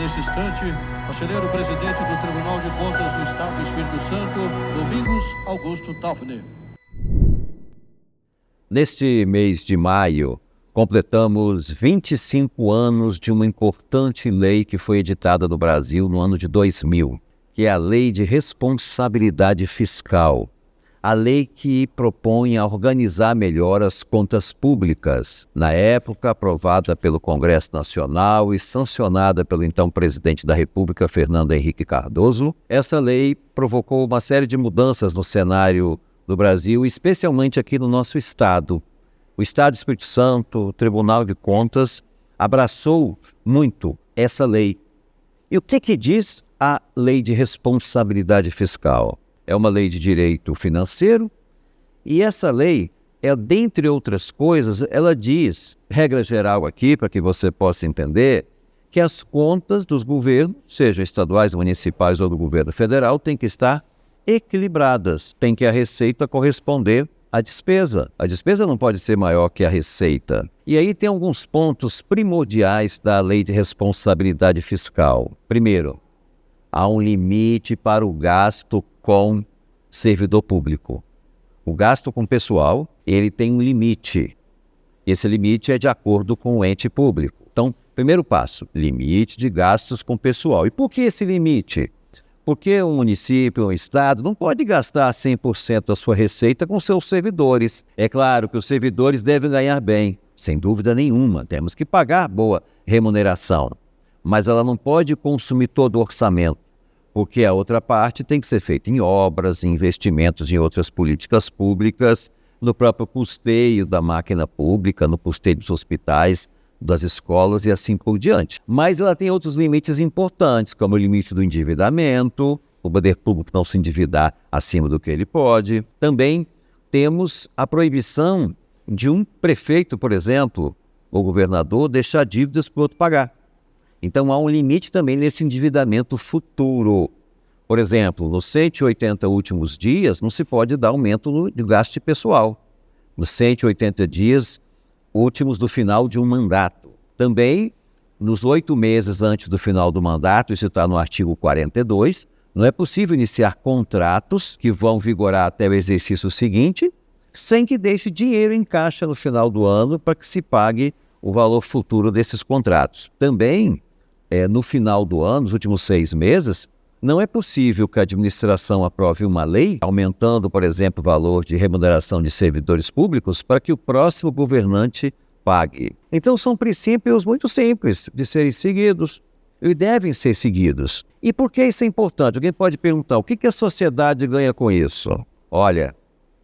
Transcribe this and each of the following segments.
nesse instante, conselheiro presidente do Tribunal de Contas do Estado do Espírito Santo, Domingos Augusto Taufner. Neste mês de maio, completamos 25 anos de uma importante lei que foi editada no Brasil no ano de 2000, que é a Lei de Responsabilidade Fiscal. A lei que propõe a organizar melhor as contas públicas, na época aprovada pelo Congresso Nacional e sancionada pelo então presidente da República, Fernando Henrique Cardoso. Essa lei provocou uma série de mudanças no cenário do Brasil, especialmente aqui no nosso estado. O Estado do Espírito Santo, o Tribunal de Contas, abraçou muito essa lei. E o que diz a Lei de Responsabilidade Fiscal? É uma lei de direito financeiro e essa lei, dentre outras coisas, ela diz, regra geral aqui, para que você possa entender, que as contas dos governos, sejam estaduais, municipais ou do governo federal, têm que estar equilibradas, tem que a receita corresponder à despesa. A despesa não pode ser maior que a receita. E aí tem alguns pontos primordiais da Lei de Responsabilidade Fiscal. Primeiro, há um limite para o gasto com servidor público. O gasto com pessoal, ele tem um limite. Esse limite é de acordo com o ente público. Então, primeiro passo, limite de gastos com pessoal. E por que esse limite? Porque um município, um estado, não pode gastar 100% da sua receita com seus servidores. É claro que os servidores devem ganhar bem, sem dúvida nenhuma. Temos que pagar boa remuneração. Mas ela não pode consumir todo o orçamento, porque a outra parte tem que ser feita em obras, em investimentos em outras políticas públicas, no próprio custeio da máquina pública, no custeio dos hospitais, das escolas e assim por diante. Mas ela tem outros limites importantes, como o limite do endividamento, o poder público não se endividar acima do que ele pode. Também temos a proibição de um prefeito, por exemplo, ou governador, deixar dívidas para o outro pagar. Então há um limite também nesse endividamento futuro. Por exemplo, nos 180 últimos dias não se pode dar aumento no gasto pessoal. Nos 180 dias últimos do final de um mandato. Também, nos 8 meses antes do final do mandato, isso está no artigo 42, não é possível iniciar contratos que vão vigorar até o exercício seguinte, sem que deixe dinheiro em caixa no final do ano para que se pague o valor futuro desses contratos. Também, no final do ano, nos últimos 6 meses, não é possível que a administração aprove uma lei, aumentando, por exemplo, o valor de remuneração de servidores públicos, para que o próximo governante pague. Então são princípios muito simples de serem seguidos e devem ser seguidos. E por que isso é importante? Alguém pode perguntar, o que a sociedade ganha com isso? Olha,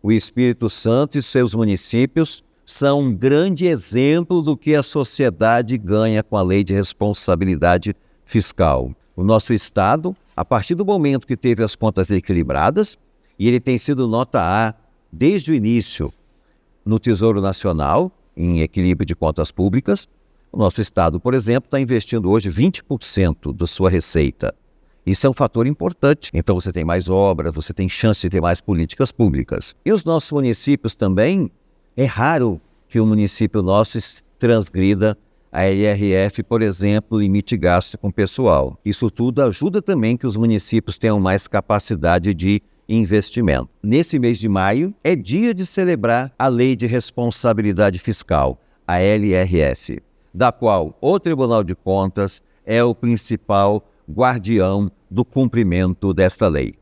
o Espírito Santo e seus municípios são um grande exemplo do que a sociedade ganha com a Lei de Responsabilidade Fiscal. O nosso Estado, a partir do momento que teve as contas equilibradas, e ele tem sido nota A desde o início no Tesouro Nacional, em equilíbrio de contas públicas, o nosso Estado, por exemplo, está investindo hoje 20% da sua receita. Isso é um fator importante. Então você tem mais obras, você tem chance de ter mais políticas públicas. E os nossos municípios também, é raro que o município nosso transgrida a LRF, por exemplo, limite gasto com pessoal. Isso tudo ajuda também que os municípios tenham mais capacidade de investimento. Nesse mês de maio, é dia de celebrar a Lei de Responsabilidade Fiscal, a LRF, da qual o Tribunal de Contas é o principal guardião do cumprimento desta lei.